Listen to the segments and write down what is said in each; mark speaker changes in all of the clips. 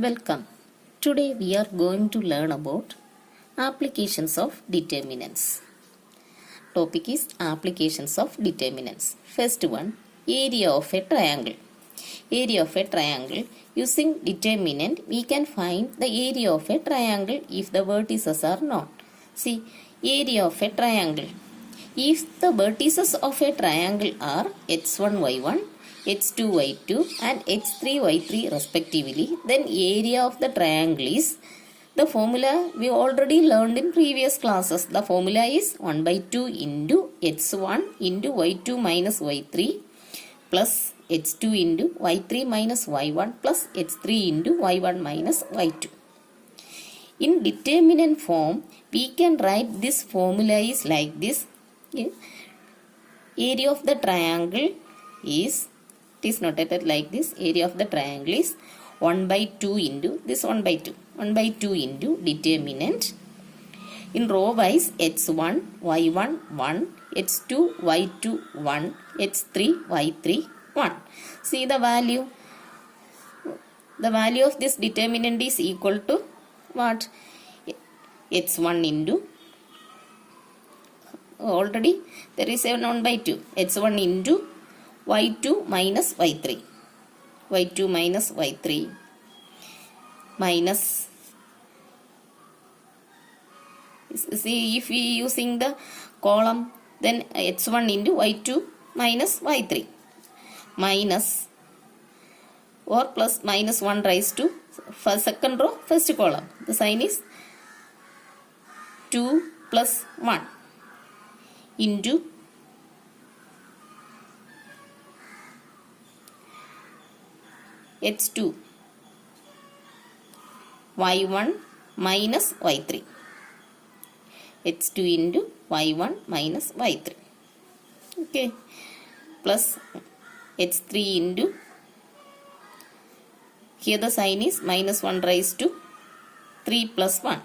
Speaker 1: Welcome. Today we are going to learn about applications of determinants. Topic is applications of determinants. First one, area of a triangle. Area of a triangle. Using determinant, we can find the area of a triangle if the vertices are known. See, area of a triangle. If the vertices of a triangle are x1, y1, x2, y2 and x3, y3 respectively, then area of the triangle is, the formula we already learned in previous classes. The formula is 1 by 2 into x1 into y2 minus y3 plus x2 into y3 minus y1 plus x3 into y1 minus y2. In determinant form, we can write this formula is like this. Area of the triangle is, it is notated like this. Area of the triangle is 1 by 2 into this 1 by 2. 1 by 2 into determinant. In row wise, x1, y1, 1, x2, y2, 1, x3, y3, 1. See the value. The value of this determinant is equal to what? x1 into, already there is a 1 by 2. x1 into y2 minus y3. y2 minus y3 minus, see, if we using the column, then x1 into y2 minus y3 minus or plus minus 1 raised to first second row first column. The sign is 2 plus 1 into x2 y1 minus y3. x2 into y1 minus y3. Okay. Plus x3 into, here the sign is minus 1 raised to 3 plus 1.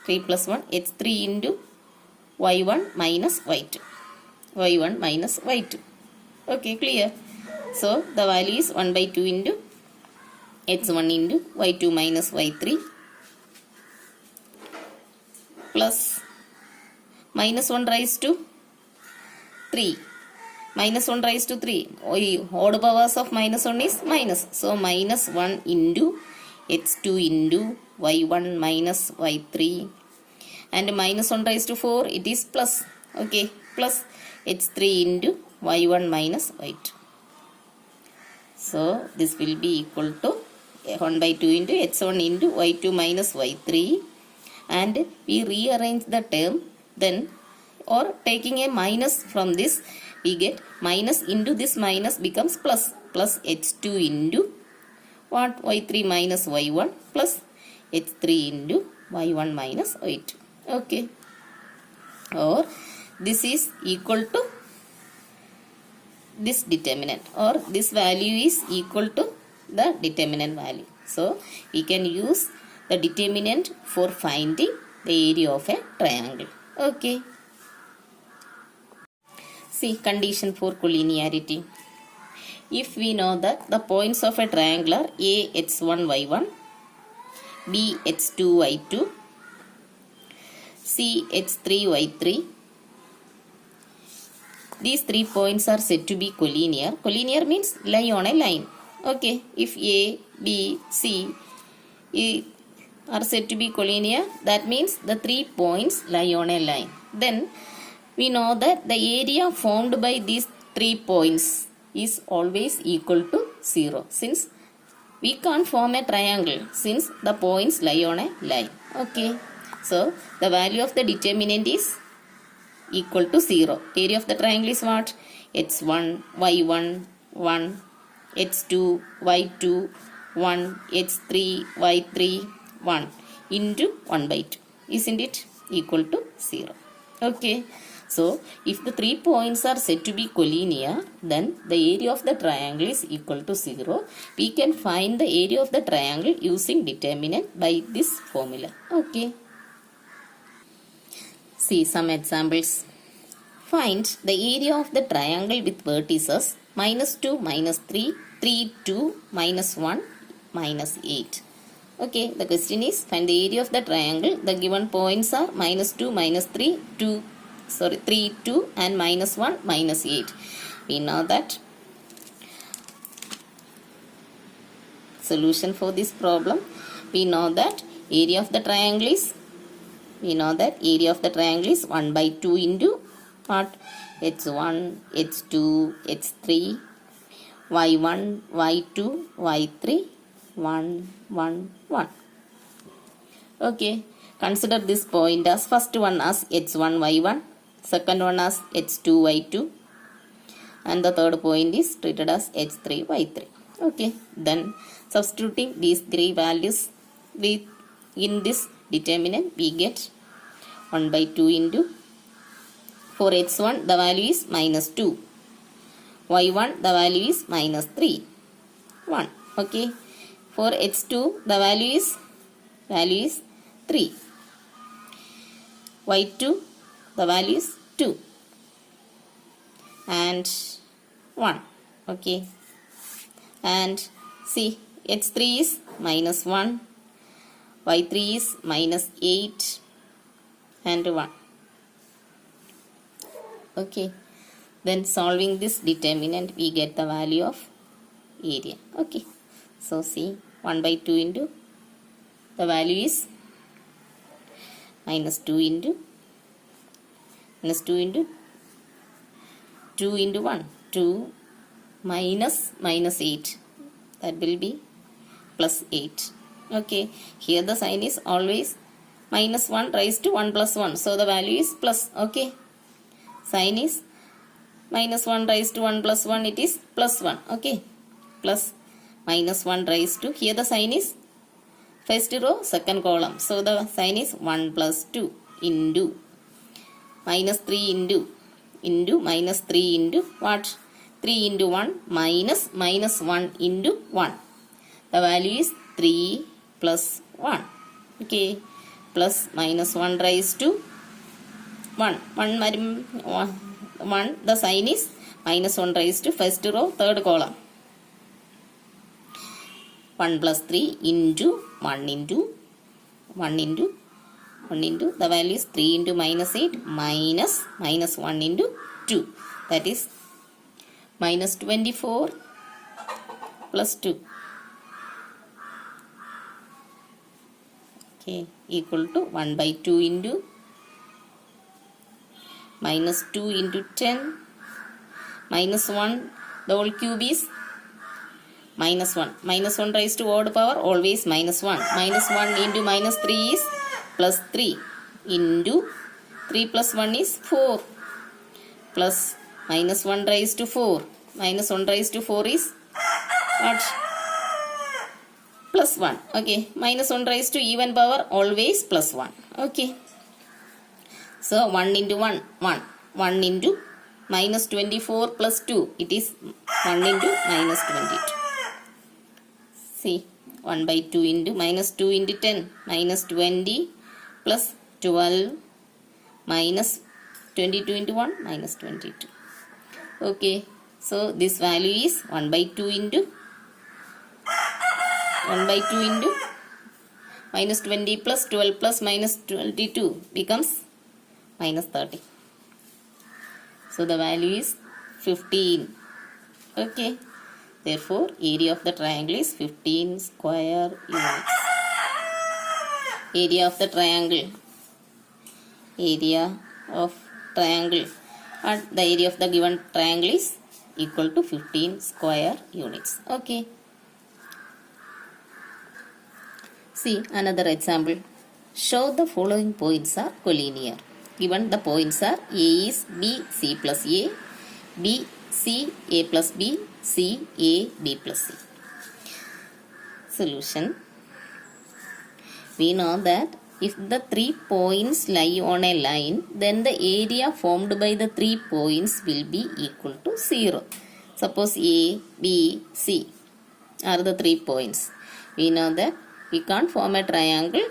Speaker 1: 3 plus 1, x3 into y1 minus y2. y1 minus y2. Okay, clear? So, the value is 1 by 2 into x1 into y2 minus y3 plus minus 1 raised to 3. Minus 1 raised to 3. Odd powers of minus 1 is minus. So, minus 1 into x2 into y1 minus y3 and minus 1 raised to 4, it is plus. Okay, plus x3 into y1 minus y2. So, this will be equal to 1 by 2 into x1 into y2 minus y3, and we rearrange the term, then, or taking a minus from this, we get minus into this minus becomes plus. Plus x2 into what? y3 minus y1 plus x3 into y1 minus y2. Okay. Or this is equal to this determinant, or this value is equal to the determinant value. So, we can use the determinant for finding the area of a triangle. Okay. See, condition for collinearity. If we know that the points of a triangle are A, x1, y1, B, x2, y2, C, x3, y3, these 3 points are said to be collinear. Collinear means lie on a line. Okay. If A, B, C are said to be collinear, that means the 3 points lie on a line. Then we know that the area formed by these 3 points is always equal to 0, since we can't form a triangle since the points lie on a line. Okay. So, the value of the determinant is equal to 0. Area of the triangle is what? x1, y1, 1, x2, y2, 1, x3, y3, 1 into 1 by 2. Isn't it? Equal to 0. Okay. So, if the 3 points are said to be collinear, then the area of the triangle is equal to 0. We can find the area of the triangle using determinant by this formula. Okay. See some examples. Find the area of the triangle with vertices minus 2, minus 3, 3, 2, minus 1, minus 8. Okay, the question is find the area of the triangle. The given points are minus 2, minus 3, 3, 2 and minus 1, minus 8. We know that solution for this problem. We know that area of the triangle is 1 by 2 into what? H1, H2, H3, Y1, Y2, Y3, 1, 1, 1. Okay, consider this point as first one as H1, Y1, second one as H2, Y2, and the third point is treated as H3, Y3. Okay, then substituting these three values in this determinant, we get 1 by 2 into, for H1 the value is minus 2, Y1 the value is minus 3, 1. Okay, for H2 the value is 3, Y2 the value is 2 and 1. Okay, and see, H3 is minus 1, Y3 is minus 8 and 1. Okay, then solving this determinant, we get the value of area. Okay, so see, 1 by 2 into, the value is minus 2 into 2 into 1, 2 minus 8, that will be plus 8. Okay, here the sign is always minus 1 raised to 1 plus 1, so the value is plus. Okay, sign is minus 1 raised to 1 plus 1, it is plus 1. Okay, plus minus 1 raised to, here the sign is first row second column, so the sign is 1 plus 2 into minus 3 into minus 3 into what? 3 into 1 minus 1 into 1. The value is 3 plus 1. Okay, plus minus 1 raised to 1. 1, the sign is minus 1 raised to first row third column. 1 plus 3 into 1 into the value is 3 into minus 8 minus 1 into 2, that is minus 24 plus 2. Okay, equal to 1 by 2 into minus 2 into 10 minus 1, the whole cube is minus 1. Minus 1 raised to odd power, always minus 1. Minus 1 into minus 3 is plus 3 into 3 plus 1 is 4 plus minus 1 raised to 4. Minus 1 raised to 4 is what? Plus 1. Okay, minus 1 raised to even power, always plus 1. Okay, so 1 into 1, 1 into minus 24 plus 2, it is 1 into minus 22. See, 1 by 2 into minus 2 into 10 minus 20 plus 12 minus 22 into 1 minus 22. Okay, so this value is 1 by 2 into minus 20 plus 12 plus minus 22 becomes minus 30. So the value is 15. Okay, therefore area of the triangle is 15 square units. Area of the triangle, and the area of the given triangle is equal to 15 square units. Okay, see another example. Show the following points are collinear. Given the points are A is B, C plus A, B, C, A plus B, C, A, B plus C. Solution. We know that if the 3 points lie on a line, then the area formed by the 3 points will be equal to 0. Suppose A, B, C are the 3 points. We know that we can't form a triangle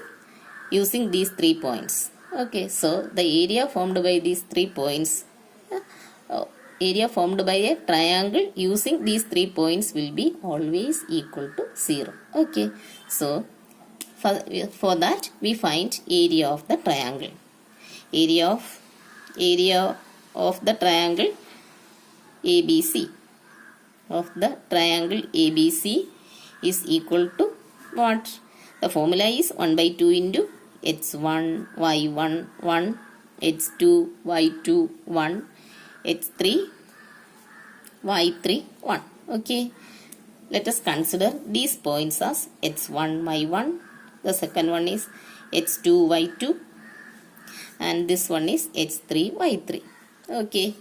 Speaker 1: using these 3 points. Okay, so the area formed by these 3 points area formed by a triangle using these 3 points will be always equal to 0. Okay, so for that we find area of the triangle. Area of the triangle ABC is equal to what? The formula is 1 by 2 into x1 y1 1 x2 y2 1 x3 y3 1. Okay, let us consider these points as x1 y1, the second one is x2 y2, and this one is x3 y3. Okay,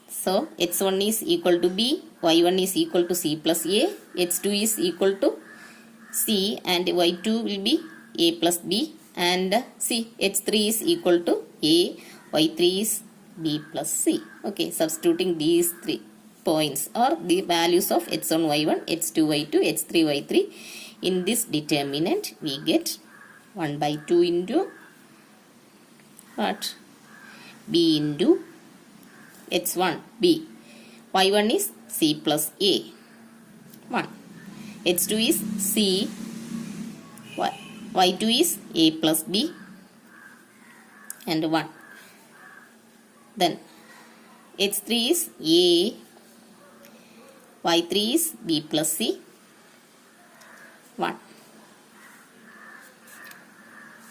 Speaker 1: so x1 is equal to b, y1 is equal to c plus a, x2 is equal to c, and y2 will be a plus b, and c, h3 is equal to a, y3 is b plus c. Okay, substituting these 3 points or the values of x1 y1, x2 y2, x3 y3 in this determinant, we get 1 by 2 into what? B into x1 b, y1 is c plus a 1, x2 is c, y2 is a plus b and 1. Then x3 is a, y3 is b plus c 1.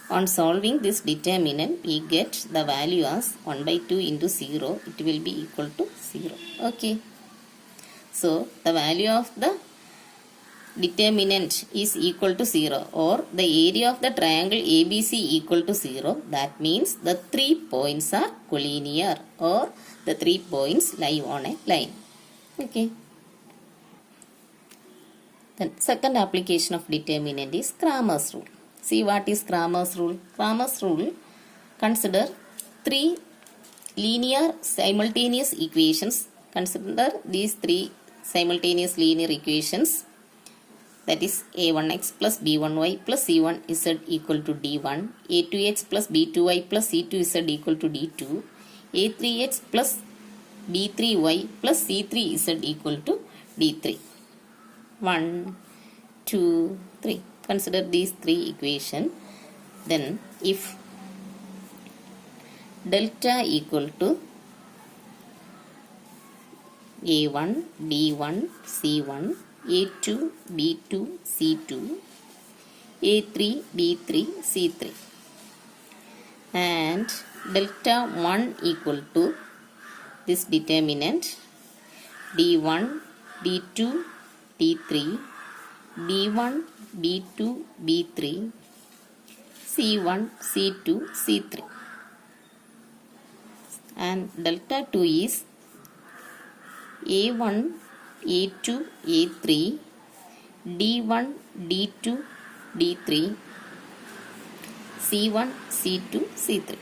Speaker 1: On solving this determinant, we get the value as 1 by 2 into 0. It will be equal to 0. Okay. So, the value of the determinant is equal to 0, or the area of the triangle ABC equal to 0. That means the 3 points are collinear, or the 3 points lie on a line. Okay. Then second application of determinant is Cramer's rule. See what is Cramer's rule? Cramer's rule, consider 3 linear simultaneous equations. Consider these 3 simultaneous linear equations. That is a1x plus b1y plus c1z equal to d1, a2x plus b2y plus c2z equal to d2, a3x plus b3y plus c3z equal to d3. 1, 2, 3. Consider these 3 equations. Then if delta equal to a1 b1 c1, a2 b2 c2, a3 b3 c3, and delta 1 equal to this determinant d1 d2 d3, b1 b2 b3, c1 c2 c3, and delta 2 is a1 a2 a3, d1 d2 d3, c1 c2 c3,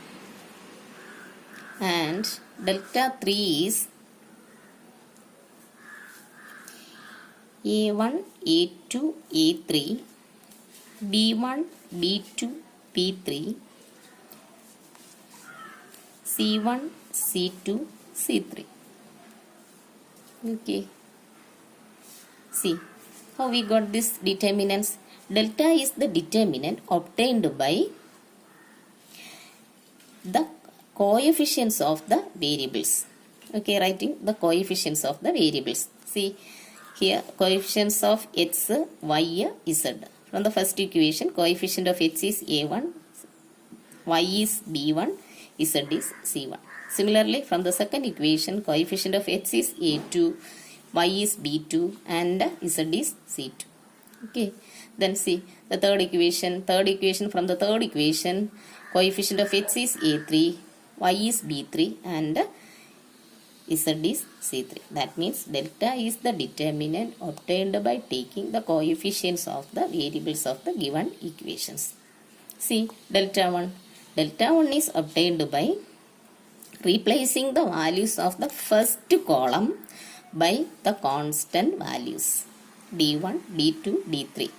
Speaker 1: and delta 3 is a1 a2 a3, b1 b2 b3, c1 c2 c3. Okay, see how we got this determinants. Delta is the determinant obtained by the coefficients of the variables. Okay, writing the coefficients of the variables. See here, coefficients of x, y, z. From the first equation, coefficient of x is a1, y is b1, z is c1. Similarly, from the second equation, coefficient of x is a2, y is b2, and z is c2. Okay, then see the third equation. From the third equation, coefficient of x is a3, y is b3, and z is c3. That means delta is the determinant obtained by taking the coefficients of the variables of the given equations. See delta 1. Delta 1 is obtained by replacing the values of the first column by the constant values d1, d2, d3.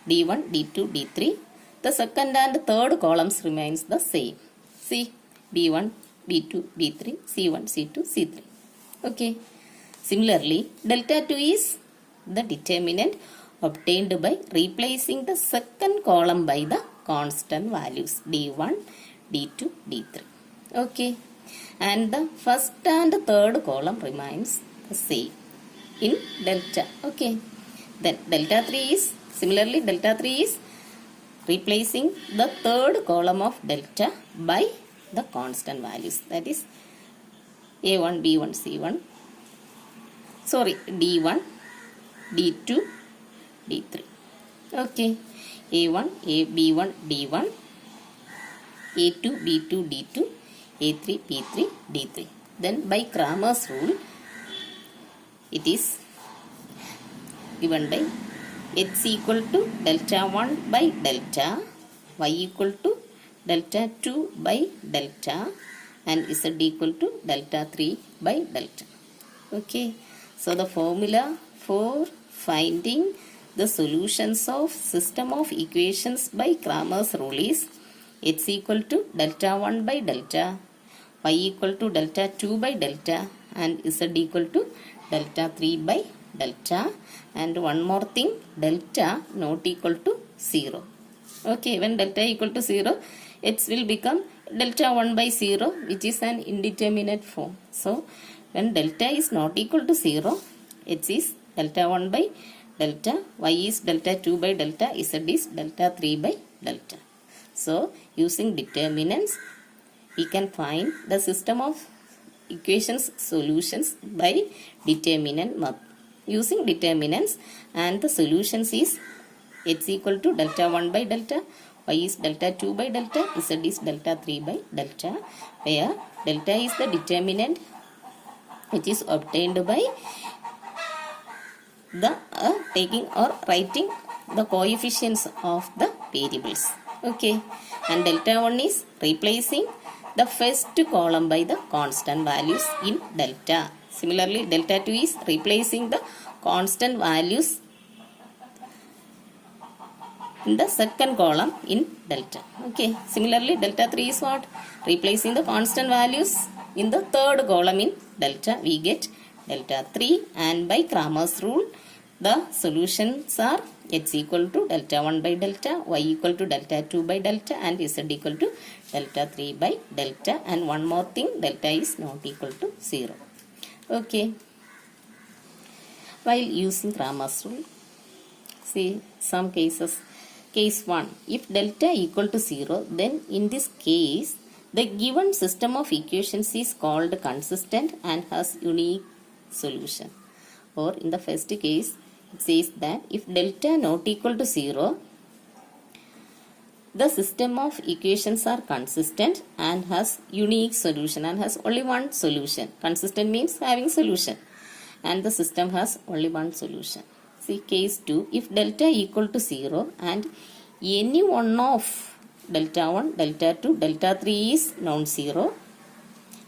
Speaker 1: d1, d2, d3. The second and third columns remains the same. See b1, b2, b3, c1, c2, c3. Okay. Similarly, delta 2 is the determinant obtained by replacing the second column by the constant values d1, d2, d3. Okay. And the first and third column remains the same in delta. Okay. Then delta 3 is, similarly delta 3 is replacing the third column of delta by the constant values, that is a1, b1, c1, sorry, d1, d2, d3. Okay, a1, b1, d1, a2, b2, d2, a3, b3, d3. Then by Cramer's rule, it is given by x equal to delta 1 by delta, y equal to delta 2 by delta, and z equal to delta 3 by delta. Okay, so the formula for finding the solutions of system of equations by Cramer's rule is x equal to delta 1 by delta, y equal to delta 2 by delta, and z equal to delta 3 by delta, and one more thing, delta not equal to 0. Okay, when delta equal to 0, x will become delta 1 by 0, which is an indeterminate form. So when delta is not equal to 0, x is delta 1 by delta, y is delta 2 by delta, z is delta 3 by delta. So using determinants, we can find the system of equations solutions by determinant method. Using determinants, and the solutions is x equal to delta 1 by delta, y is delta 2 by delta, z is delta 3 by delta, where delta is the determinant which is obtained by the taking or writing the coefficients of the variables. Okay, and delta 1 is replacing the first column by the constant values in delta. Similarly, delta 2 is replacing the constant values in the second column in delta. Okay, similarly delta 3 is what? Replacing the constant values in the third column in delta, we get delta 3, and by Cramer's rule, the solutions are x equal to delta 1 by delta, y equal to delta 2 by delta, and z equal to delta 3 by delta, and one more thing, delta is not equal to 0. Okay, while using Cramer's rule, see some cases. Case 1, if delta equal to 0, then in this case, the given system of equations is called consistent and has unique solution. Or in the first case, it says that if delta not equal to 0, the system of equations are consistent and has unique solution and has only one solution. Consistent means having solution, and the system has only one solution. See case 2, if delta equal to 0 and any one of delta 1, delta 2, delta 3 is non-zero,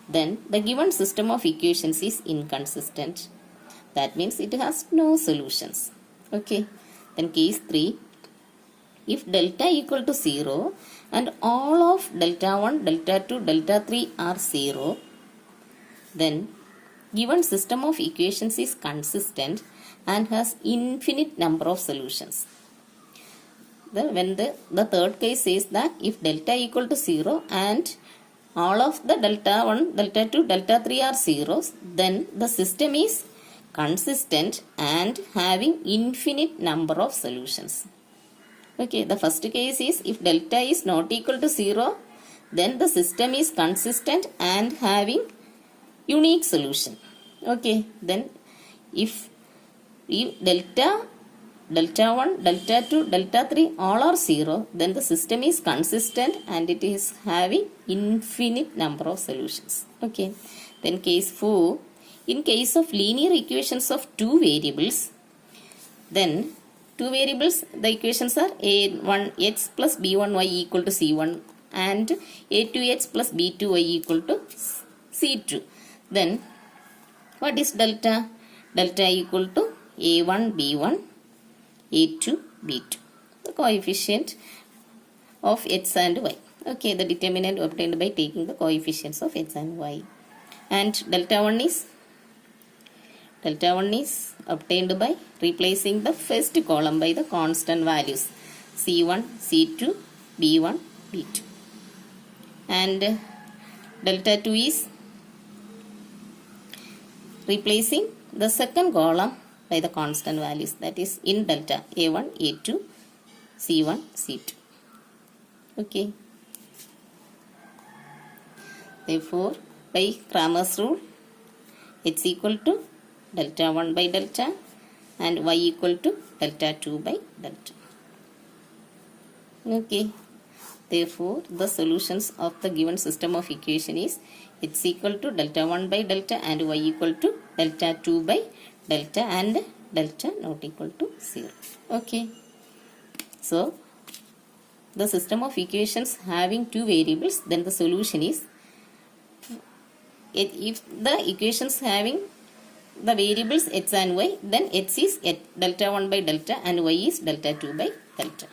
Speaker 1: then the given system of equations is inconsistent. That means it has no solutions. Okay, then case 3, if delta equal to 0 and all of delta 1, delta 2, delta 3 are 0, then given system of equations is consistent and has infinite number of solutions. When the third case says that if delta equal to 0 and all of the delta 1, delta 2, delta 3 are zeros, then the system is consistent and having infinite number of solutions. Okay, the first case is if delta is not equal to 0, then the system is consistent and having unique solution. Okay, then if delta 1, delta 2, delta 3 all are 0, then the system is consistent and it is having infinite number of solutions. Okay, then case 4, in case of linear equations of two variables, then two variables, the equations are a1x plus b1y equal to c1 and a2x plus b2y equal to c2. Then what is delta? Delta equal to a1 b1, a2 b2, the coefficient of x and y. Okay, the determinant obtained by taking the coefficients of x and y. And delta 1 is Delta 1 is obtained by replacing the first column by the constant values C1, C2, B1, B2. And delta 2 is replacing the second column by the constant values, that is in delta A1, A2, C1, C2. Okay. Therefore, by Cramer's rule, x equal to delta 1 by delta and y equal to delta 2 by delta. Okay. Therefore, the solutions of the given system of equation is x equal to delta 1 by delta and y equal to delta 2 by delta and delta not equal to 0. Okay. So, the system of equations having two variables, then the solution is, if the equations having the variables x and y, then x is delta 1 by delta and y is delta 2 by delta.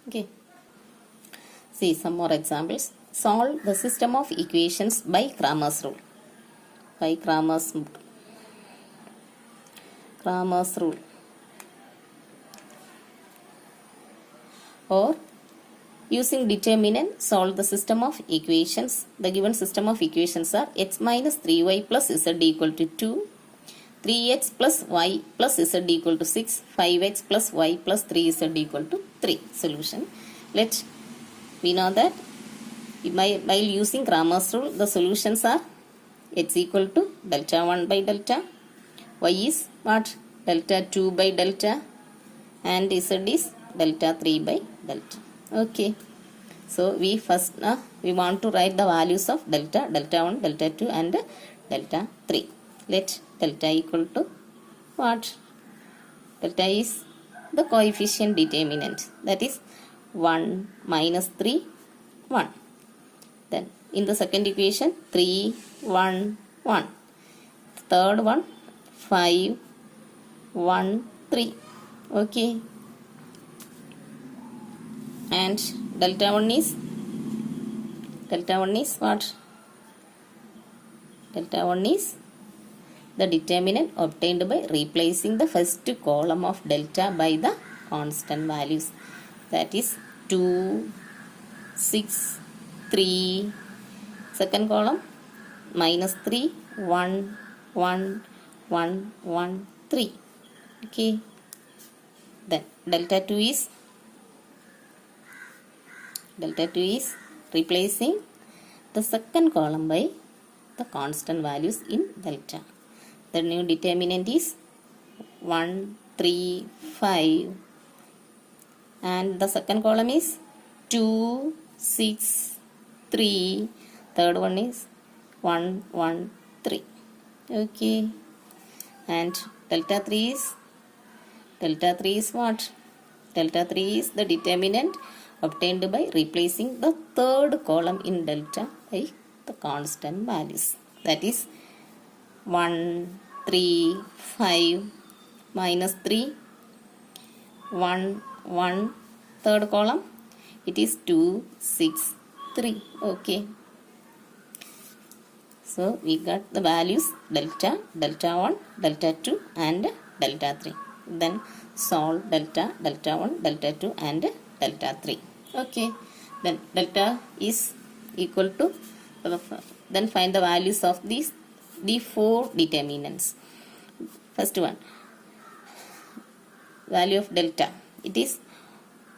Speaker 1: Okay. See some more examples. Solve the system of equations by Cramer's rule. By Cramer's rule. Or using determinant, solve the system of equations. The given system of equations are x minus 3y plus z equal to 2, 3x plus y plus z equal to 6, 5x plus y plus 3z equal to 3. Solution. We know that while using Cramer's rule, the solutions are x equal to delta 1 by delta, y is what? Delta 2 by delta, and z is delta 3 by delta. Okay. So, we want to write the values of delta 1, delta 2 and delta 3. Let delta equal to what? Delta is the coefficient determinant, that is 1 minus 3, 1. Then in the second equation, 3, 1, 1. Third one, 5, 1, 3. Okay. And delta 1 is what? Delta 1 is the determinant obtained by replacing the first column of delta by the constant values. That is 2, 6, 3. Second column, minus 3, 1, 1, 1, 1, 3. Okay. Then delta 2 is replacing the second column by the constant values in delta. The new determinant is 1, 3, 5. And the second column is 2, 6, 3. Third one is 1, 1, 3. Okay. And delta 3 is what? Delta 3 is the determinant obtained by replacing the third column in delta by the constant values. That is 1, 3, 5, minus 3, 1, 1. Third column, it is 2, 6, 3. Okay. So, we got the values delta, delta 1, delta 2 and delta 3. Then solve delta, delta 1, delta 2 and delta 3. Okay. Then delta is equal to, then find the values of the four determinants. First one, value of delta. It is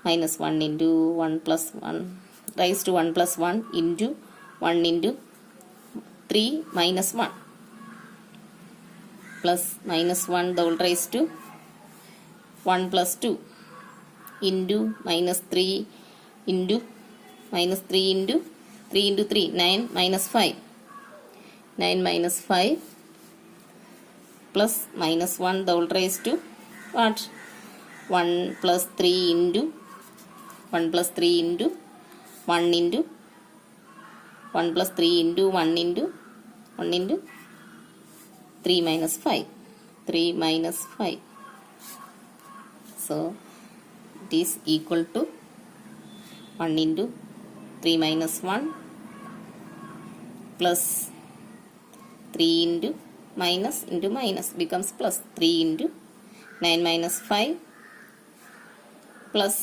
Speaker 1: minus 1 into 1 plus 1 raised to 1 plus 1 into 1 into 3 minus 1 plus minus 1 the whole raised to 1 plus 2 into minus 3 into minus 3 into 3 into 3, 9 minus 5. 9 minus 5 plus minus 1 the whole raised to what? 1 plus 3 into 1 plus 3 into 1 into 1 plus 3 into 1 into 1 into 3 minus 5. 3 minus 5. So, it is equal to 1 into 3 minus 1 plus 3 into minus into minus becomes plus. 3 into 9 minus 5 plus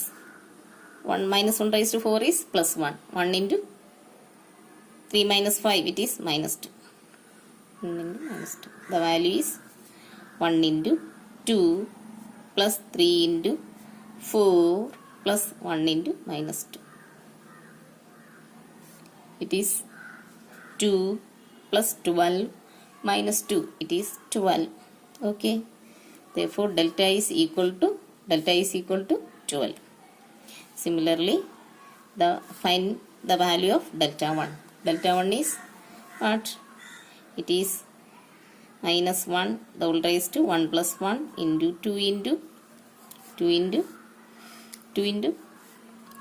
Speaker 1: 1 minus 1 raised to 4 is plus 1. 1 into 3 minus 5, it is minus 2. 1 into minus 2. The value is 1 into 2 plus 3 into 4 plus 1 into minus 2. It is 2 plus 12 minus 2. It is 12. Okay. Therefore, delta is equal to 12. Similarly, find the value of delta 1. Delta 1 is what? It is minus 1 the whole raised to 1 plus 1 into 2 into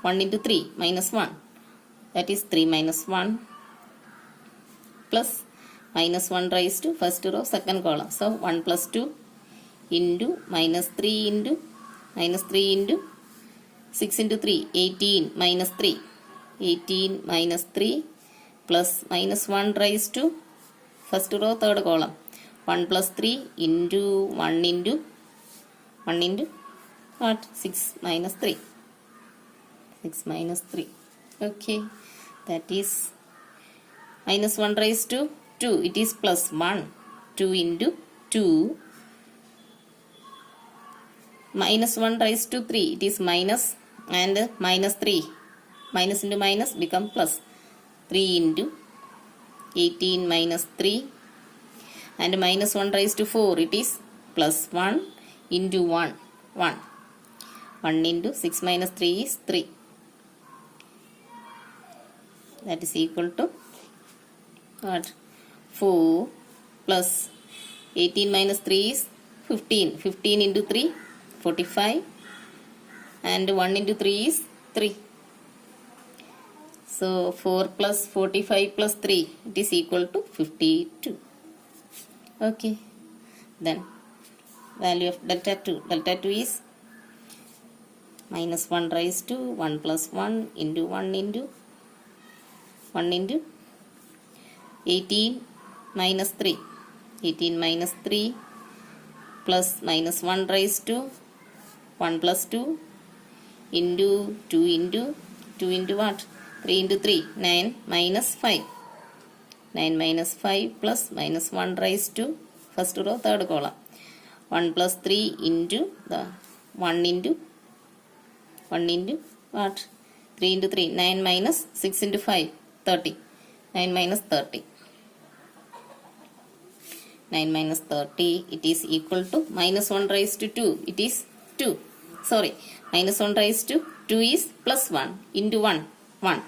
Speaker 1: 1 into 3 minus 1. That is 3 minus 1 plus minus 1 raised to first row second column. So 1 plus 2 into minus 3 into 6 into 3, 18 minus 3. 18 minus 3 plus minus 1 raised to first row third column. 1 plus 3 into 1 into what? 6 minus 3. 6 minus 3. Okay. That is minus 1 raised to 2. It is plus 1. 2 into 2. Minus 1 raised to 3. It is minus and minus 3. Minus into minus become plus. 3 into 18 minus 3. And minus 1 raised to 4. It is plus 1 into 1. 1. 1 into 6 minus 3 is 3. That is equal to what? 4 plus 18 minus 3 is 15. 15 into 3, 45. And 1 into 3 is 3. So 4 plus 45 plus 3, it is equal to 52. Okay. Then value of delta 2. Delta 2 is minus 1 raised to 1 plus 1 into 1 into 18 minus 3. 18 minus 3 plus minus 1 raised to 1 plus 2 into 2 into what? 3 into 3. 9 minus 5. 9 minus 5 plus minus 1 raised to first row third column. 1 plus 3 into the 1 into what? 3 into 3. 9 minus 6 into 5. 30. 9 minus 30. 9 minus 30. It is equal to minus 1 raised to 2. It is 2. Sorry. Minus 1 raised to 2 is plus 1 into 1. 1.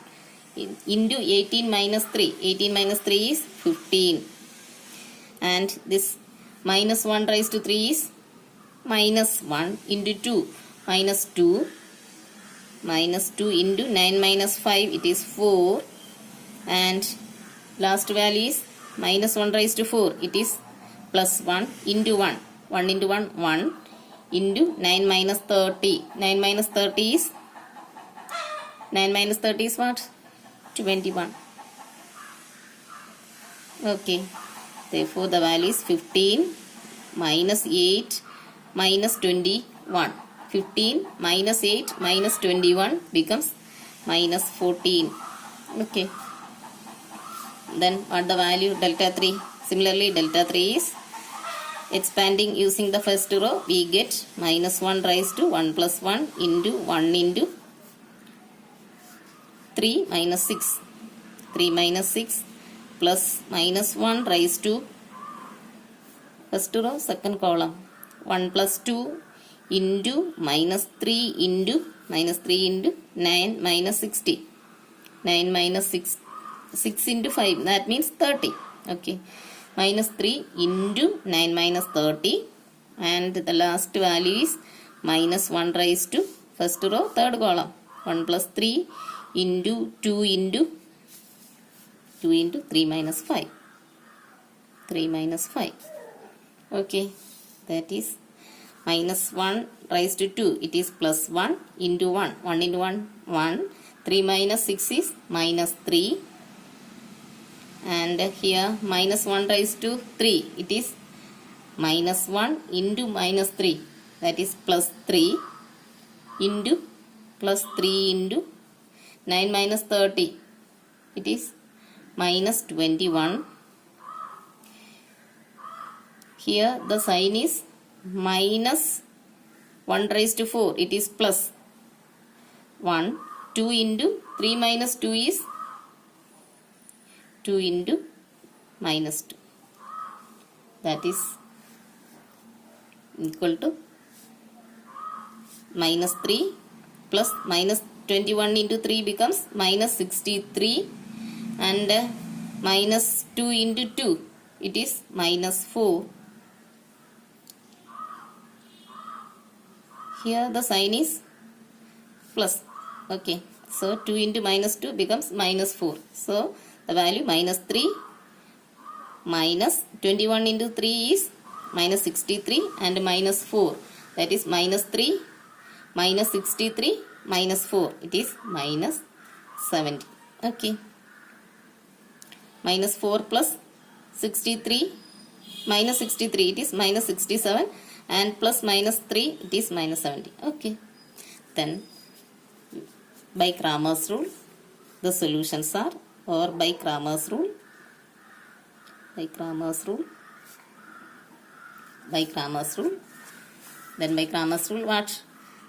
Speaker 1: Into 18 minus 3. 18 minus 3 is 15. And this minus 1 raised to 3 is minus 1 into 2. Minus 2. Minus 2 into 9 minus 5. It is 4. And last value is minus 1 raised to 4. It is plus 1 into 1. 1 into 1, 1 into 9 minus 30. 9 minus 30 is what? 21. Okay. Therefore, the value is 15 minus 8 minus 21. 15 minus 8 minus 21 becomes minus 14. Okay. Then what the value? Delta 3. Similarly, delta 3 is expanding using the first row. We get minus 1 raised to 1 plus 1 into 1 into 3 minus 6. 3 minus 6 plus minus 1 raised to first row second column. 1 plus 2 into minus 3 into 9 minus 60. 9 minus 6 into 5. That means 30. Okay. Minus 3 into 9 minus 30. And the last value is minus 1 raised to first row third column. 1 plus 3 into 2 into 3 minus 5. 3 minus 5. Okay. That is minus 1 raised to 2. It is plus 1 into 1. 1 into 1, 1. 3 minus 6 is minus 3. and here minus 1 raised to 3, it is minus 1 into minus 3, that is plus 3 into plus 3 into 9 minus 30, it is minus 21. Here the sign is minus 1 raised to 4, it is plus 1. 2 into 3 minus 2 is 2 into minus 2, that is equal to minus 3 plus minus 21 into 3 becomes minus 63, and minus 2 into 2, it is minus 4. Here the sign is plus. Okay, so 2 into minus 2 becomes minus 4. So the value minus 3 minus 21 into 3 is minus 63, and minus 4, that is minus 3 minus 63 minus 4, it is minus 70. Okay, minus 4 plus 63 minus 63, it is minus 67, and plus minus 3, it is minus 70. Okay, then by Cramer's rule the solutions are, or by Cramer's rule, then by Cramer's rule what?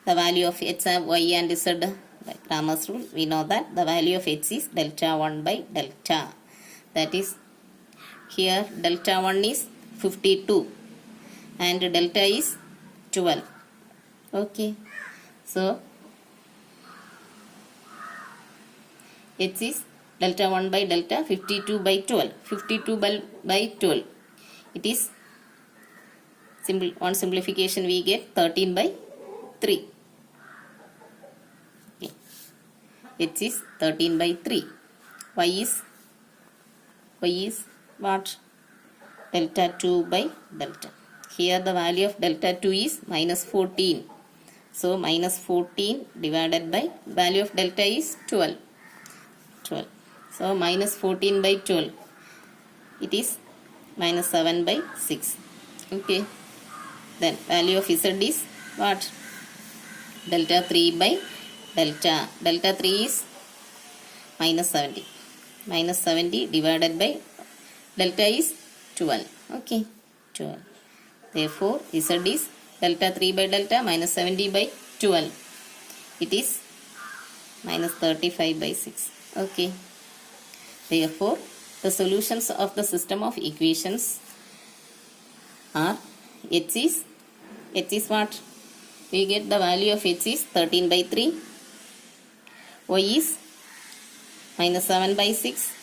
Speaker 1: The value of x, y and z. By Cramer's rule we know that the value of x is delta 1 by delta, that is here delta 1 is 52 and delta is 12. Okay, so x is delta 1 by delta 52 by 12. 52 by 12, it is on simplification we get 13 by 3. Okay. X is 13 by 3. Y is what? Delta 2 by delta. Here the value of delta 2 is minus 14. So minus 14 divided by value of delta is 12. So minus 14 by 12, it is minus 7 by 6. Okay, then value of z is what? Delta 3 by delta. Delta 3 is minus 70. Minus 70 divided by delta is 12. Okay, 12. Therefore z is delta 3 by delta minus 70 by 12. It is minus 35 by 6. Okay. Therefore, the solutions of the system of equations are x is what? We get the value of x is 13 by 3. Y is minus 7 by 6.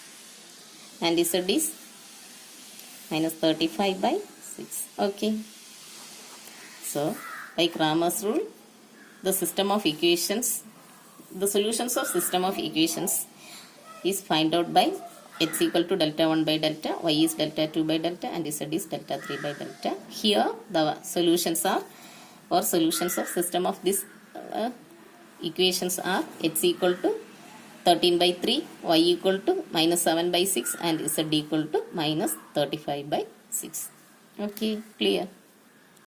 Speaker 1: And z is minus 35 by 6. Okay. So, by Cramer's rule, the system of equations, the solutions of system of equations is find out by x equal to delta 1 by delta, y is delta 2 by delta, and z is delta 3 by delta. Here the solutions are, or solutions of system of this equations are x equal to 13 by 3, y equal to minus 7 by 6, and z equal to minus 35 by 6. Okay, clear.